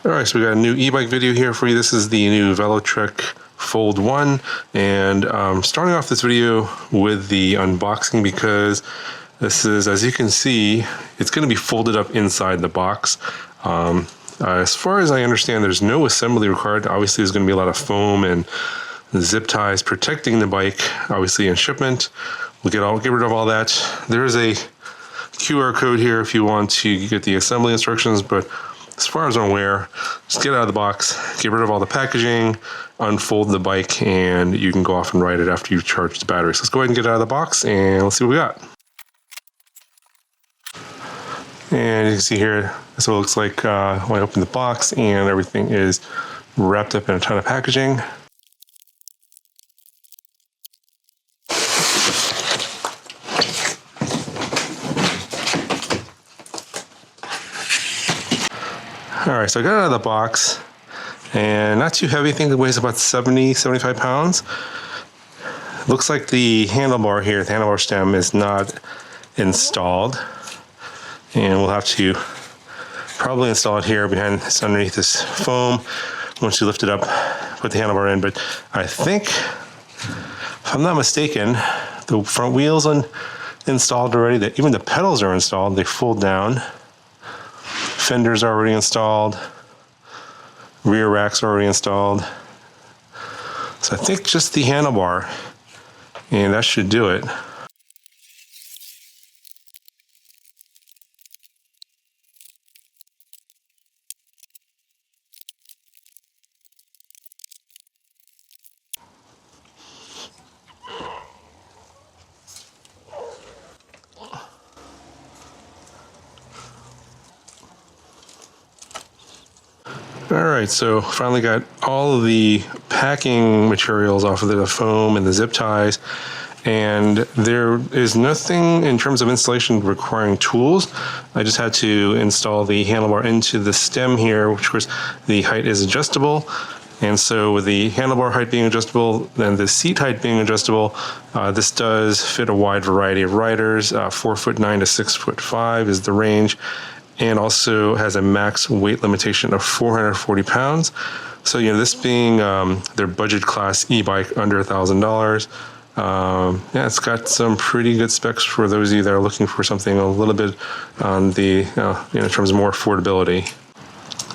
Alright, so we got a new e-bike video here for you. This is the new Velotric Fold 1, and starting off this video with the unboxing because this is, as you can see, it's going to be folded up inside the box. As far as I understand, there's no assembly required. Obviously, there's going to be a lot of foam and zip ties protecting the bike, obviously in shipment. We'll get rid of all that. There is a QR code here if you want to get the assembly instructions, but as far as I'm aware, just get out of the box, get rid of all the packaging, unfold the bike, and you can go off and ride it after you've charged the battery. So let's go ahead and get out of the box and let's see what we got. And you can see here, that's what it looks like when I open the box, and everything is wrapped up in a ton of packaging. All right, so I got it out of the box, and not too heavy. I think it weighs about 75 pounds. Looks like the handlebar here, the handlebar stem, is not installed, and we'll have to probably install it here behind, it's underneath this foam. Once you lift it up, put the handlebar in. But I think, if I'm not mistaken, the front wheels are installed already. Even the pedals are installed. They fold down. Fenders are already installed. Rear racks are already installed. So I think just the handlebar, and that should do it. Alright, so finally got all of the packing materials off of the foam and the zip ties, and there is nothing in terms of installation requiring tools. I just had to install the handlebar into the stem here, which of course the height is adjustable. And so with the handlebar height being adjustable and the seat height being adjustable, this does fit a wide variety of riders. 4'9" to 6'5" is the range, and also has a max weight limitation of 440 pounds. So, you know, this being their budget class e-bike under $1,000, yeah, it's got some pretty good specs for those of you that are looking for something a little bit on the, in terms of more affordability.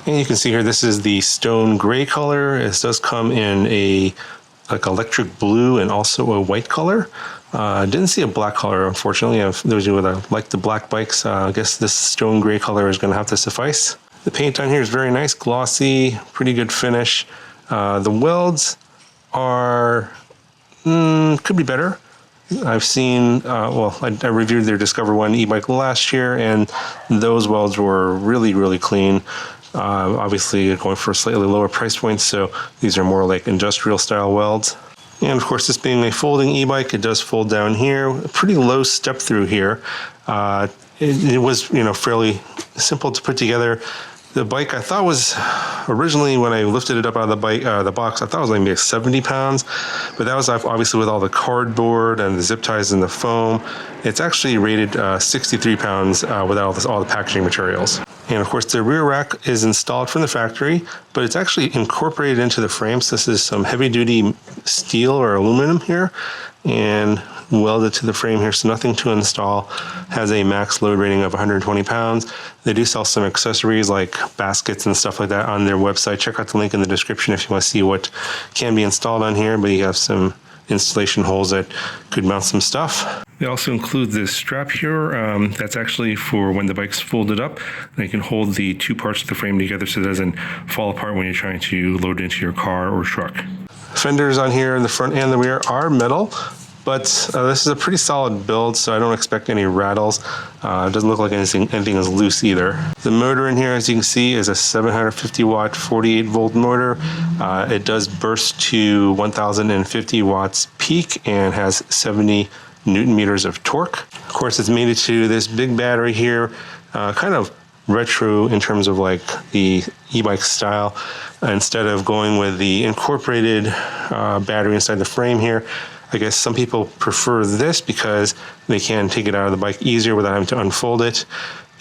And you can see here, this is the stone gray color. It does come in a like electric blue and also a white color. Didn't see a black color, unfortunately. If those of you that like the black bikes, I guess this stone gray color is going to have to suffice. The paint on here is very nice, glossy, pretty good finish. The welds are, could be better. I've seen, well, I reviewed their Discover One e-bike last year, and those welds were really, really clean. Obviously going for a slightly lower price point, so these are more like industrial style welds. And of course, this being a folding e-bike, it does fold down here. A pretty low step through here. It was, you know, fairly simple to put together. The bike I thought was originally, when I lifted it up out of the box, I thought it was maybe 70 pounds, but that was obviously with all the cardboard and the zip ties and the foam. It's actually rated 63 pounds without all the packaging materials. And of course, the rear rack is installed from the factory, but it's actually incorporated into the frame. So this is some heavy-duty steel or aluminum here, and welded to the frame here, so nothing to install. Has a max load rating of 120 pounds. They do sell some accessories like baskets and stuff like that on their website. Check out the link in the description if you want to see what can be installed on here, but you have some installation holes that could mount some stuff. They also include this strap here. That's actually for when the bike's folded up. And you can hold the two parts of the frame together so it doesn't fall apart when you're trying to load it into your car or truck. Fenders on here in the front and the rear are metal, but this is a pretty solid build, so I don't expect any rattles. It doesn't look like anything is loose either. The motor in here, as you can see, is a 750 watt 48 volt motor. It does burst to 1050 watts peak and has 70 Newton meters of torque. Of course, it's mated to this big battery here, kind of retro in terms of like the e-bike style. Instead of going with the incorporated battery inside the frame here, I guess some people prefer this because they can take it out of the bike easier without having to unfold it.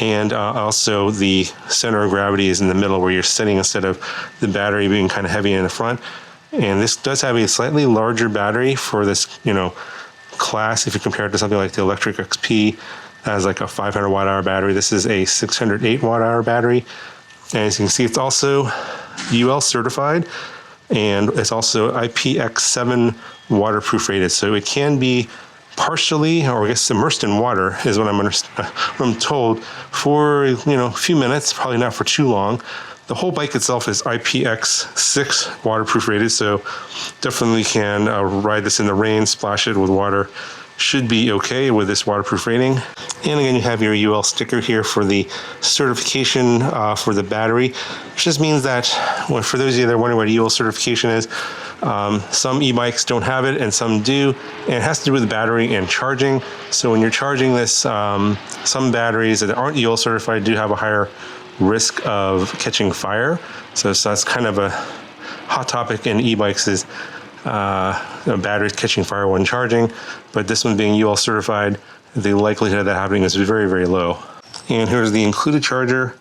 And also the center of gravity is in the middle where you're sitting instead of the battery being kind of heavy in the front. And this does have a slightly larger battery for this, class. If you compare it to something like the Electric XP, that has like a 500 watt hour battery. This is a 608 watt hour battery. And as you can see, it's also UL certified, and it's also IPX7 waterproof rated. So it can be partially, or I guess immersed in water is what I'm told, for a few minutes, probably not for too long. The whole bike itself is IPX6 waterproof rated, so definitely can ride this in the rain, splash it with water. Should be okay with this waterproof rating. And again, you have your UL sticker here for the certification for the battery, which just means that, for those of you that are wondering what UL certification is, some e-bikes don't have it and some do, and it has to do with the battery and charging. So when you're charging this, some batteries that aren't UL certified do have a higher risk of catching fire. So that's kind of a hot topic in e-bikes, is batteries catching fire when charging, but this one being UL certified, the likelihood of that happening is very, very low. And here's the included charger,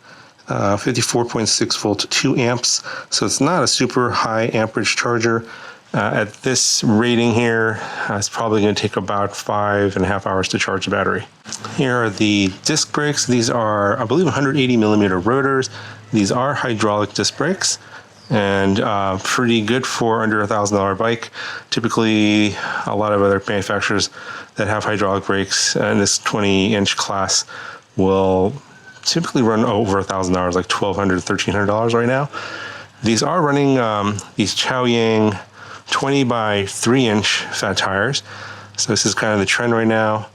54.6 volt, 2 amps. So it's not a super high amperage charger. At this rating here, it's probably going to take about 5.5 hours to charge the battery. Here are the disc brakes. These are, I believe, 180 millimeter rotors. These are hydraulic disc brakes, and pretty good for under $1,000 bike. Typically, a lot of other manufacturers that have hydraulic brakes in this 20-inch class will typically run over $1,000, like $1,200, $1,300 right now. These are running these Chaoyang 20 by 3-inch fat tires. So this is kind of the trend right now.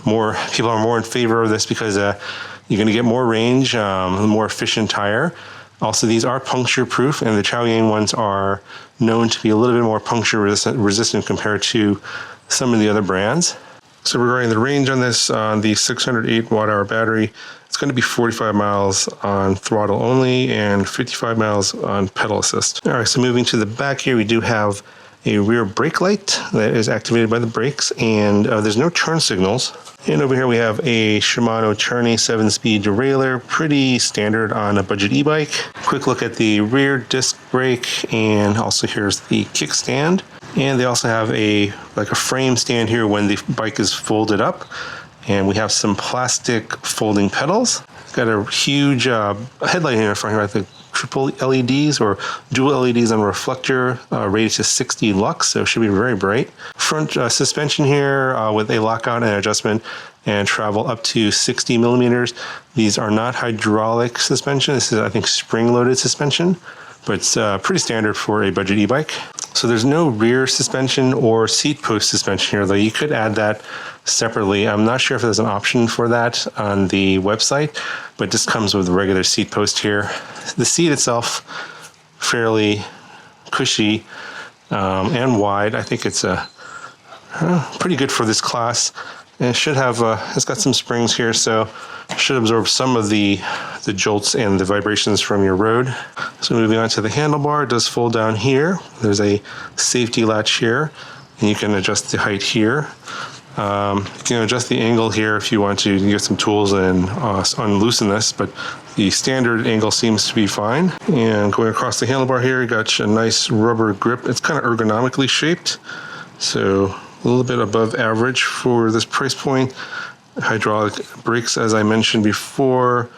More people are more in favor of this because you're going to get more range, more efficient tire. Also, these are puncture proof, and the Chaoyang ones are known to be a little bit more puncture resistant compared to some of the other brands. So regarding the range on this, the 608 watt hour battery, it's going to be 45 miles on throttle only and 55 miles on pedal assist. All right, so moving to the back here, we do have a rear brake light that is activated by the brakes, and there's no turn signals. And over here we have a Shimano Tourney 7-speed derailleur, pretty standard on a budget e-bike. Quick look at the rear disc brake, and also here's the kickstand. And they also have a frame stand here when the bike is folded up. And we have some plastic folding pedals. Got a huge headlight here in front here, I think triple LEDs or dual LEDs on a reflector, rated to 60 lux, so it should be very bright. Front suspension here with a lockout and adjustment, and travel up to 60 millimeters. These are not hydraulic suspension. This is, I think, spring-loaded suspension, but it's pretty standard for a budget e-bike. So there's no rear suspension or seat post suspension here, though you could add that separately. I'm not sure if there's an option for that on the website, but this comes with a regular seat post here. The seat itself, fairly cushy and wide. I think it's pretty good for this class. And it should have, it's got some springs here, so it should absorb some of the jolts and the vibrations from your road. So moving on to the handlebar, it does fold down here. There's a safety latch here, and you can adjust the height here. You can adjust the angle here if you want to. You can get some tools and unloosen this, but the standard angle seems to be fine. And going across the handlebar here, you got a nice rubber grip. It's kind of ergonomically shaped, so a little bit above average for this price point. Hydraulic brakes, as I mentioned before,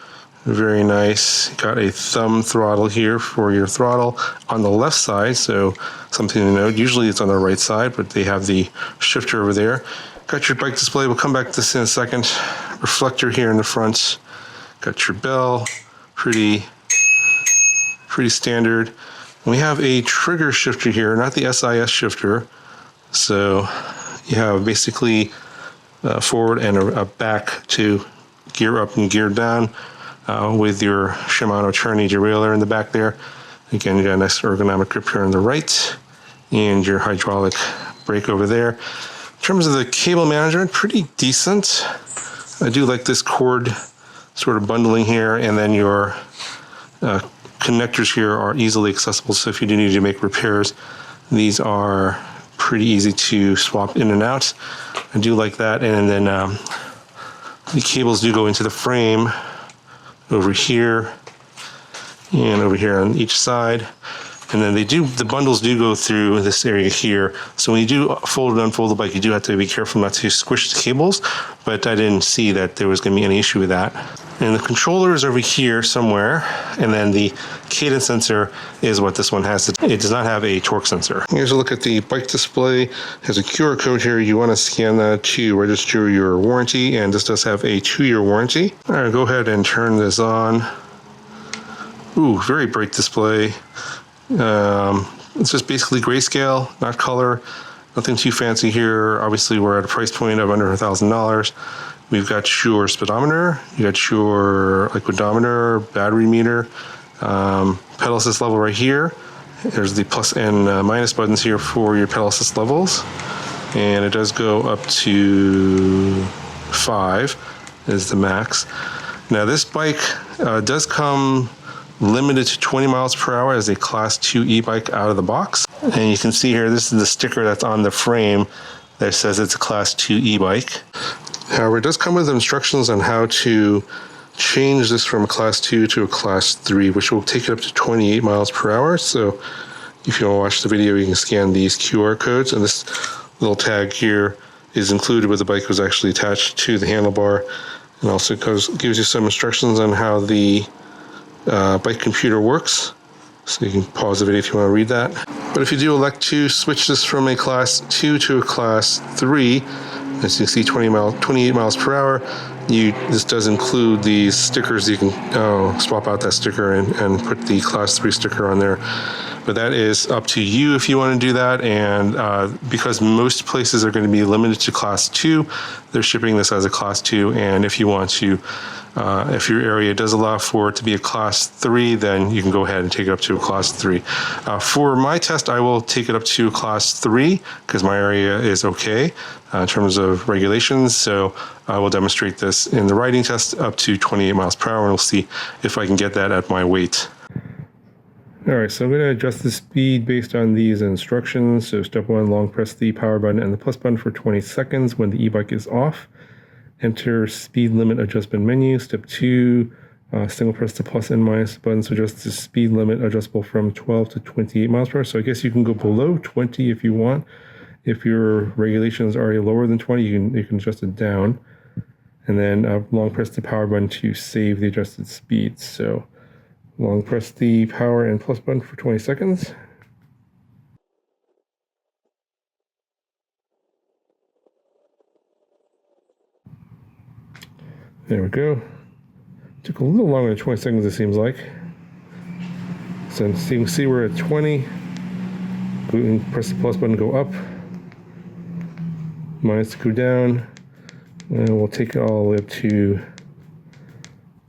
very nice. Got a thumb throttle here for your throttle on the left side, so something to note. Usually it's on the right side, but they have the shifter over there. Got your bike display. We'll come back to this in a second. Reflector here in the front. Got your bell. Pretty standard. We have a trigger shifter here, not the SIS shifter. So you have basically forward and a back to gear up and gear down with your Shimano Tourney derailleur in the back there. Again, you got a nice ergonomic grip here on the right, and your hydraulic brake over there. In terms of the cable management, pretty decent. I do like this cord sort of bundling here, and then your connectors here are easily accessible, so if you do need to make repairs, these are pretty easy to swap in and out. I do like that. And then The cables do go into the frame over here and over here on each side. And then the bundles do go through this area here. So when you do fold and unfold the bike, you do have to be careful not to squish the cables, but I didn't see that there was going to be any issue with that. And the controller is over here somewhere, and then the cadence sensor is what this one has. It does not have a torque sensor. Here's a look at the bike display. It has a QR code here. You want to scan that to register your warranty, and this does have a 2-year warranty. All right, go ahead and turn this on. Ooh, very bright display. It's just basically grayscale, not color. Nothing too fancy here. Obviously, we're at a price point of under $1,000. We've got your speedometer, you got your liquidometer, battery meter, pedal assist level right here. There's the plus and minus buttons here for your pedal assist levels. And it does go up to 5 is the max. Now this bike does come limited to 20 miles per hour as a class 2 e-bike out of the box. And you can see here, this is the sticker that's on the frame that says it's a class 2 e-bike. However, it does come with instructions on how to change this from a class 2 to a class 3, which will take it up to 28 miles per hour. So if you want to watch the video, you can scan these QR codes, and this little tag here is included with the bike. It was actually attached to the handlebar, and also gives you some instructions on how the bike computer works, so you can pause the video if you want to read that. But if you do elect to switch this from a class 2 to a class 3, as you can see 28 miles per hour, this does include these stickers. You can swap out that sticker and put the class 3 sticker on there. But that is up to you if you want to do that. And because most places are going to be limited to class 2, they're shipping this as a class 2. And if you want to, if your area does allow for it to be a class 3, then you can go ahead and take it up to a class 3. For my test, I will take it up to a class 3 because my area is okay in terms of regulations. So I will demonstrate this in the riding test up to 28 miles per hour, and we'll see if I can get that at my weight. All right, so I'm going to adjust the speed based on these instructions. So step 1, long press the power button and the plus button for 20 seconds when the e-bike is off. Enter speed limit adjustment menu. Step 2, single press the plus and minus buttons to adjust the speed limit adjustable from 12 to 28 miles per hour. So I guess you can go below 20 if you want. If your regulations are lower than 20, you can adjust it down. And then long press the power button to save the adjusted speed. So long press the power and plus button for 20 seconds. There we go. Took a little longer than 20 seconds, it seems like. So you can see we're at 20. Press the plus button, go up. Minus to go down. And we'll take it all the way up to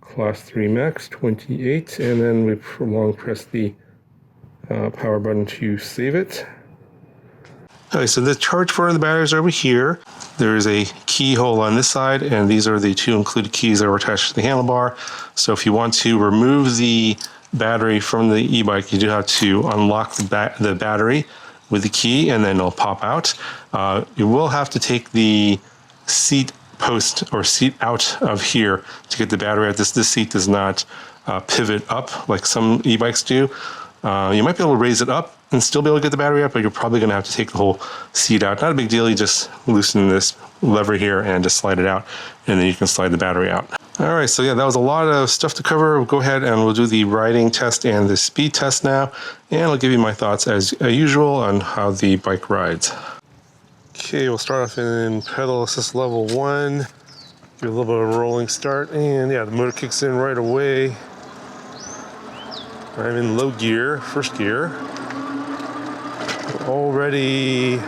class 3 max, 28. And then we long press the power button to save it. Okay, so the charge port on the battery is over here. There is a keyhole on this side, and these are the 2 included keys that are attached to the handlebar. So if you want to remove the battery from the e-bike, you do have to unlock the battery with the key, and then it'll pop out. You will have to take the seat post or seat out of here to get the battery out. This seat does not pivot up like some e-bikes do. You might be able to raise it up and still be able to get the battery out, but you're probably going to have to take the whole seat out. Not a big deal. You just loosen this lever here and just slide it out, and then you can slide the battery out. All right, so yeah, that was a lot of stuff to cover. We'll go ahead and we'll do the riding test and the speed test now, and I'll give you my thoughts as usual on how the bike rides. Okay, we'll start off in pedal assist level 1. Do a little bit of a rolling start, and yeah, the motor kicks in right away. I'm in low gear, first gear. Already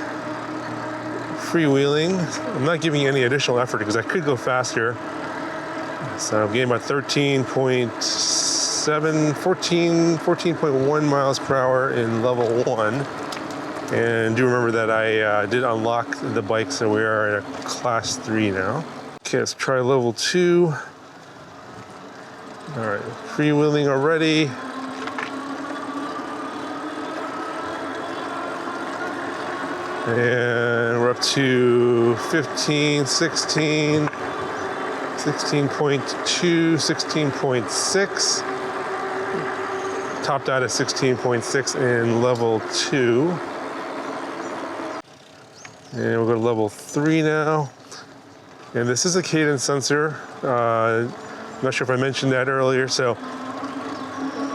freewheeling. I'm not giving any additional effort because I could go faster. So I'm getting about 14.1 miles per hour in level 1. And do remember that I did unlock the bike, so we are at a class 3 now. Okay, let's try level 2. All right, freewheeling already. And we're up to 15, 16, 16.2, 16.6. Topped out at 16.6 in level 2. And we'll go to level 3 now. And this is a cadence sensor. I'm not sure if I mentioned that earlier, so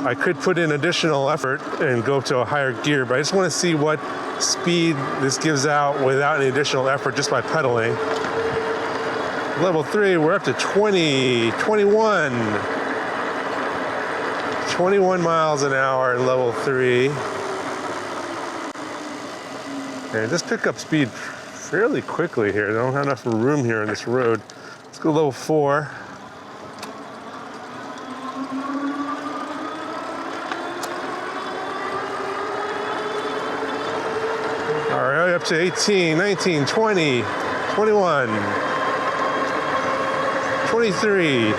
I could put in additional effort and go up to a higher gear, but I just want to see what speed this gives out without any additional effort just by pedaling. Level 3, we're up to 21 miles an hour in level 3. And just pick up speed fairly quickly here. I don't have enough room here on this road. Let's go level 4. All right, up to 18, 19, 20, 21, 23.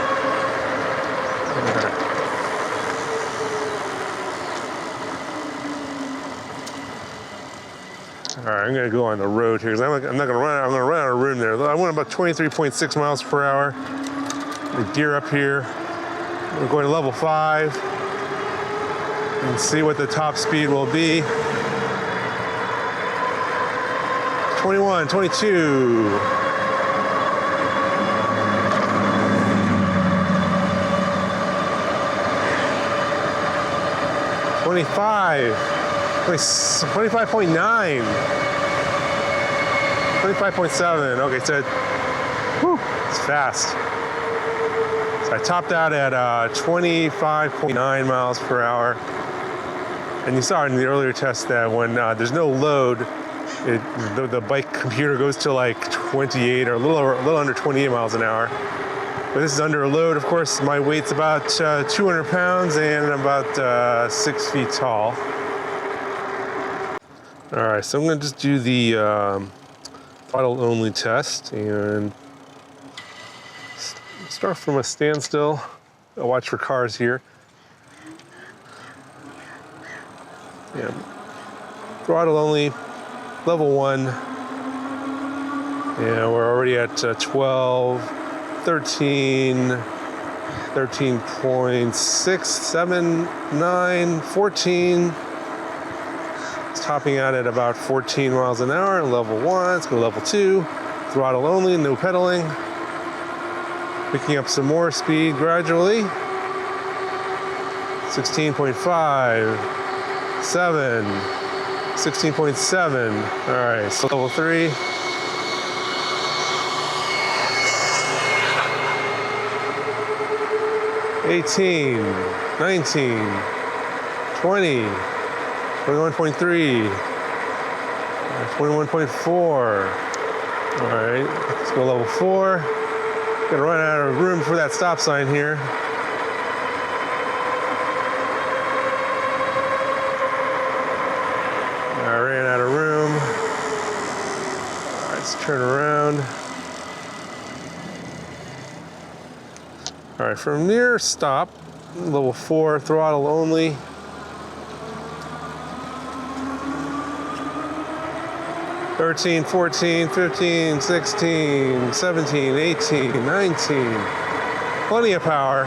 All right, I'm going to go on the road here because I'm not going to run. I'm going to run out of room there. I went about 23.6 miles per hour. The gear up here. We're going to level 5 and see what the top speed will be. 21, 22. 25. 25.9. 25.7. Okay, so it's fast. So I topped out at 25.9 miles per hour. And you saw in the earlier test that when there's no load, the bike computer goes to like 28 or a little under 28 miles an hour. But this is under a load. Of course, my weight's about 200 pounds and I'm about 6 feet tall. All right, so I'm going to just do the throttle only test and start from a standstill. I'll watch for cars here. Yeah, throttle only, level 1. Yeah, we're already at 12, 13, 13.6, 7, 9, 14. It's topping out at about 14 miles an hour in level 1. Let's go to level 2. Throttle only, no pedaling. Picking up some more speed gradually. 16.5, 7, 16.7. All right, so level 3. $18, $19, $20, $21.3, $21.4. All right, let's go level 4. Gonna run out of room for that stop sign here. I ran out of room. All right, let's turn around. All right, from near stop, level 4, throttle only. $13, $14, $15, $16, $17, $18, $19. Plenty of power.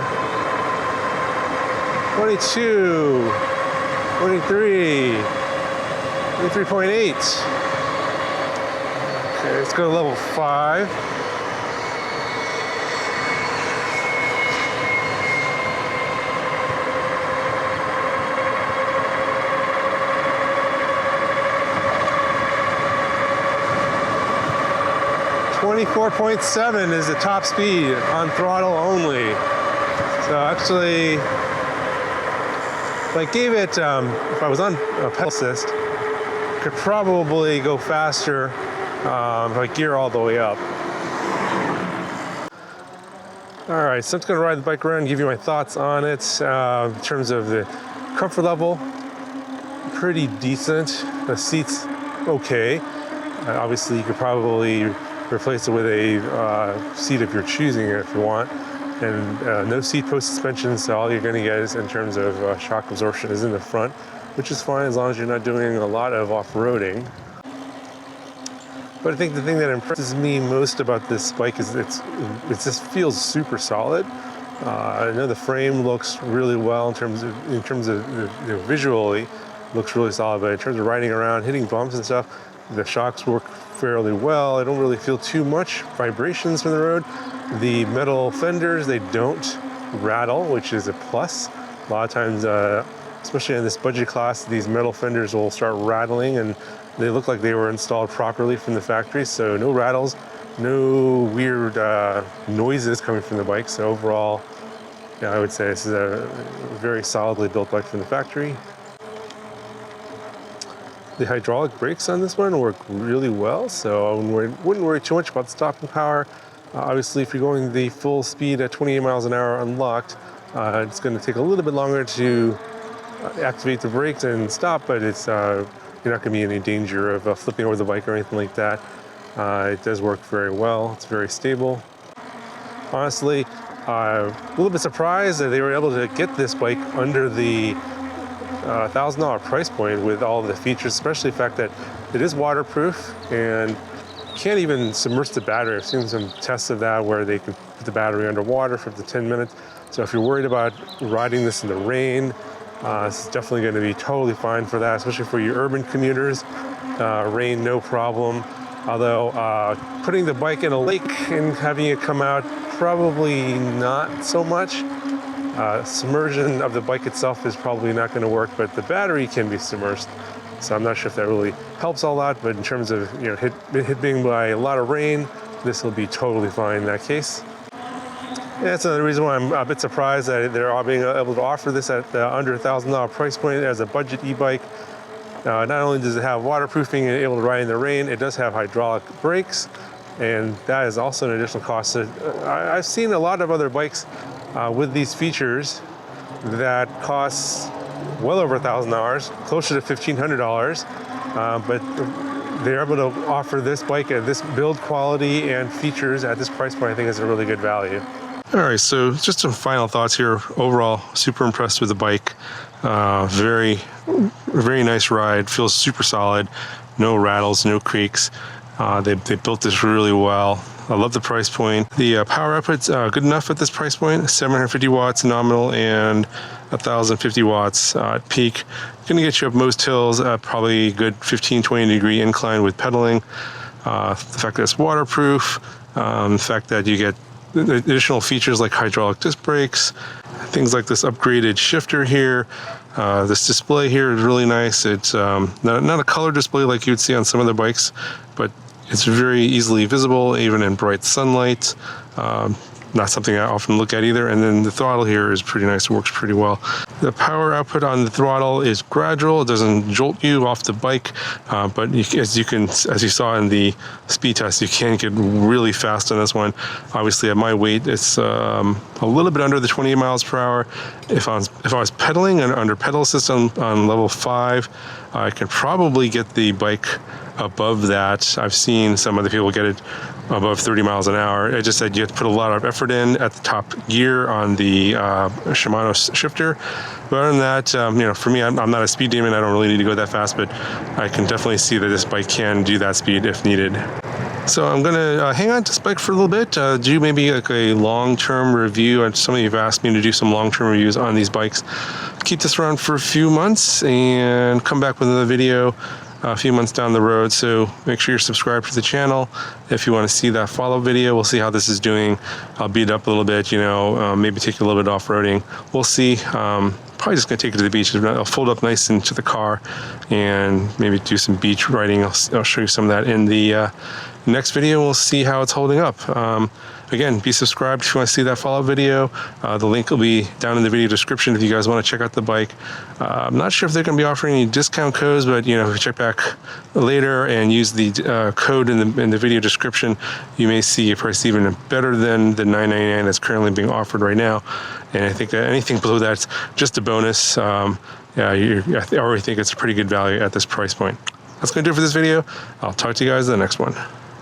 $22, $23, $23.8. Okay, let's go to level 5. $24.7 is the top speed on throttle only. So actually, if I gave it, if I was on a pedal assist, I could probably go faster if I gear all the way up. All right, so I'm just gonna ride the bike around and give you my thoughts on it. In terms of the comfort level, pretty decent. The seat's okay. Obviously, you could probably replace it with a seat of your choosing if you want. And no seat post suspension, so all you're going to get is in terms of shock absorption is in the front, which is fine as long as you're not doing a lot of off-roading. But I think the thing that impresses me most about this bike is it just feels super solid. I know the frame looks really well in terms of visually looks really solid, but in terms of riding around, hitting bumps and stuff, the shocks work fairly well. I don't really feel too much vibrations from the road. The metal fenders, they don't rattle, which is a plus. A lot of times, especially in this budget class, these metal fenders will start rattling, and they look like they were installed properly from the factory, so no rattles, no weird noises coming from the bike. So overall, yeah, I would say this is a very solidly built bike from the factory. The hydraulic brakes on this one work really well, so I wouldn't worry too much about the stopping power. Obviously, if you're going the full speed at 28 miles an hour unlocked, it's going to take a little bit longer to activate the brakes and stop, but it's you're not going to be in any danger of flipping over the bike or anything like that. It does work very well. It's very stable. Honestly, a little bit surprised that they were able to get this bike under the $1,000 price point with all of the features, especially the fact that it is waterproof and you can't even submerge the battery. I've seen some tests of that where they can put the battery underwater for up to 10 minutes. So if you're worried about riding this in the rain, this is definitely going to be totally fine for that, especially for your urban commuters. Rain, no problem. Although putting the bike in a lake and having it come out, probably not so much. Submersion of the bike itself is probably not going to work, but the battery can be submerged. So I'm not sure if that really helps a lot, but in terms of hitting by a lot of rain, this will be totally fine in that case. Yeah, that's another reason why I'm a bit surprised that they're all being able to offer this at the under $1,000 price point as a budget e-bike. Not only does it have waterproofing and able to ride in the rain, it does have hydraulic brakes, and that is also an additional cost. So, I've seen a lot of other bikes with these features that costs well over $1,000, closer to $1,500, but they're able to offer this bike at this build quality and features at this price point. I think is a really good value. All right, so just some final thoughts here. Overall, super impressed with the bike. Very nice ride. Feels super solid. No rattles, no creaks. They built this really well. I love the price point. The power output's good enough at this price point. 750 watts nominal and 1,050 watts at peak. Going to get you up most hills at probably good 15-20 degree incline with pedaling. The fact that it's waterproof. The fact that you get additional features like hydraulic disc brakes, things like this upgraded shifter here. This display here is really nice. It's not a color display like you would see on some other bikes, but it's very easily visible even in bright sunlight. Not something I often look at either. And then the throttle here is pretty nice. It works pretty well. The power output on the throttle is gradual. It doesn't jolt you off the bike, but as you saw in the speed test, you can get really fast on this one. Obviously, at my weight, it's a little bit under the 28 miles per hour. If I was pedaling and under pedal assist on level 5, I could probably get the bike above that. I've seen some other people get it above 30 miles an hour. It just said you have to put a lot of effort in at the top gear on the Shimano shifter. But other than that, for me, I'm not a speed demon. I don't really need to go that fast, but I can definitely see that this bike can do that speed if needed. So I'm going to hang on to this bike for a little bit, do maybe like a long-term review. Some of you have asked me to do some long-term reviews on these bikes. Keep this around for a few months and come back with another video a few months down the road. So make sure you're subscribed to the channel if you want to see that follow video. We'll see how this is doing. I'll beat it up a little bit, maybe take a little bit off-roading. We'll see. Probably just going to take it to the beach. I'll fold up nice into the car and maybe do some beach riding. I'll show you some of that in the next video. We'll see how it's holding up. Again, be subscribed if you want to see that follow-up video. The link will be down in the video description if you guys want to check out the bike. I'm not sure if they're going to be offering any discount codes, but if you check back later and use the code in the video description, you may see a price even better than the $9.99 that's currently being offered right now. And I think that anything below that's just a bonus. I already think it's a pretty good value at this price point. That's going to do it for this video. I'll talk to you guys in the next one.